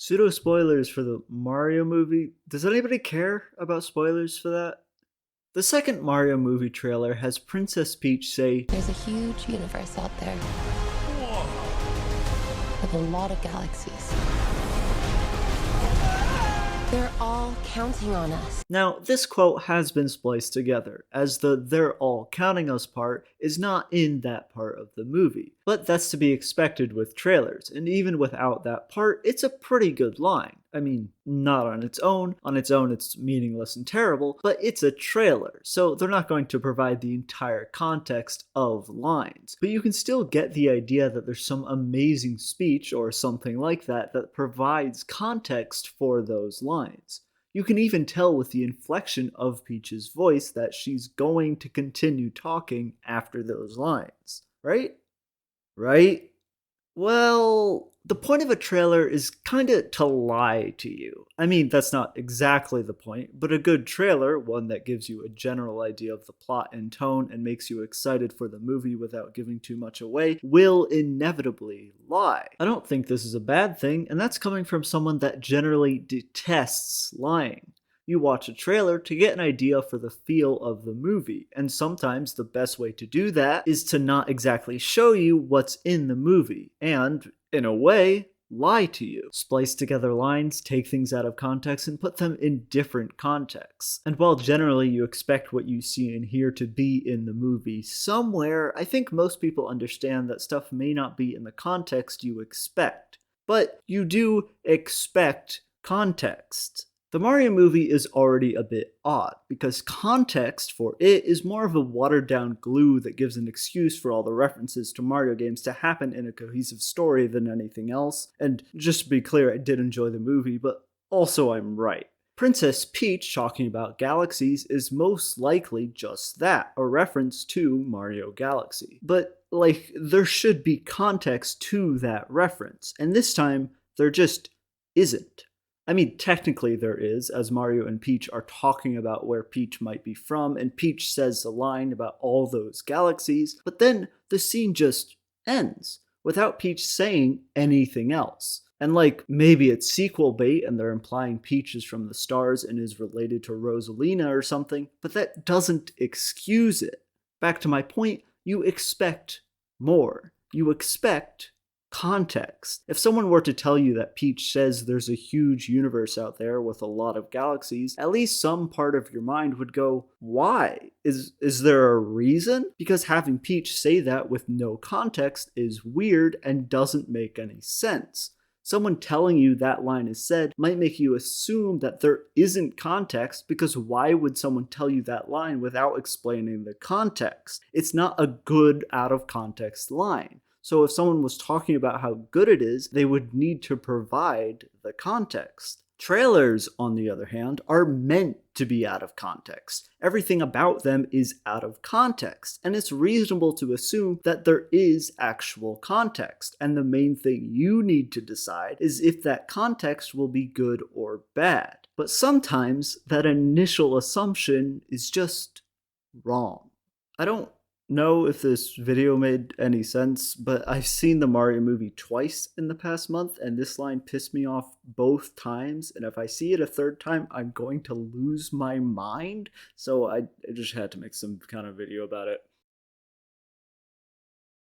Pseudo spoilers for the Mario movie. Does anybody care about spoilers for that? The second Mario movie trailer has Princess Peach say, There's a huge universe out there with a lot of galaxies. They're all counting on us. Now, this quote has been spliced together, as the "they're all counting us" part is not in that part of the movie. But that's to be expected with trailers, and even without that part, it's a pretty good line. I mean, not on its own. On its own, it's meaningless and terrible, but it's a trailer, so they're not going to provide the entire context of lines. But you can still get the idea that there's some amazing speech or something like that that provides context for those lines. You can even tell with the inflection of Peach's voice that she's going to continue talking after those lines, right? Right? Well, the point of a trailer is kinda to lie to you. I mean, that's not exactly the point, but a good trailer, one that gives you a general idea of the plot and tone and makes you excited for the movie without giving too much away, will inevitably lie. I don't think this is a bad thing, and that's coming from someone that generally detests lying. You watch a trailer to get an idea for the feel of the movie, and sometimes the best way to do that is to not exactly show you what's in the movie, and, in a way, lie to you. Splice together lines, take things out of context, and put them in different contexts. And while generally you expect what you see and hear to be in the movie somewhere, I think most people understand that stuff may not be in the context you expect. But you do expect context. The Mario movie is already a bit odd, because context for it is more of a watered down glue that gives an excuse for all the references to Mario games to happen in a cohesive story than anything else. And just to be clear, I did enjoy the movie, but also I'm right. Princess Peach talking about galaxies is most likely just that, a reference to Mario Galaxy. But, there should be context to that reference, and this time, there just isn't. I mean, technically there is, as Mario and Peach are talking about where Peach might be from, and Peach says a line about all those galaxies, but then the scene just ends, without Peach saying anything else. And maybe it's sequel bait and they're implying Peach is from the stars and is related to Rosalina or something, but that doesn't excuse it. Back to my point, you expect more. You expect context. If someone were to tell you that Peach says there's a huge universe out there with a lot of galaxies, at least some part of your mind would go, why? Is there a reason? Because having Peach say that with no context is weird and doesn't make any sense. Someone telling you that line is said might make you assume that there isn't context, because why would someone tell you that line without explaining the context? It's not a good out of context line. So if someone was talking about how good it is, they would need to provide the context. Trailers, on the other hand, are meant to be out of context. Everything about them is out of context, and it's reasonable to assume that there is actual context, and the main thing you need to decide is if that context will be good or bad. But sometimes that initial assumption is just wrong. I don't know if this video made any sense, but I've seen the Mario movie twice in the past month, and this line pissed me off both times, and if I see it a third time, I'm going to lose my mind, so I just had to make some kind of video about it.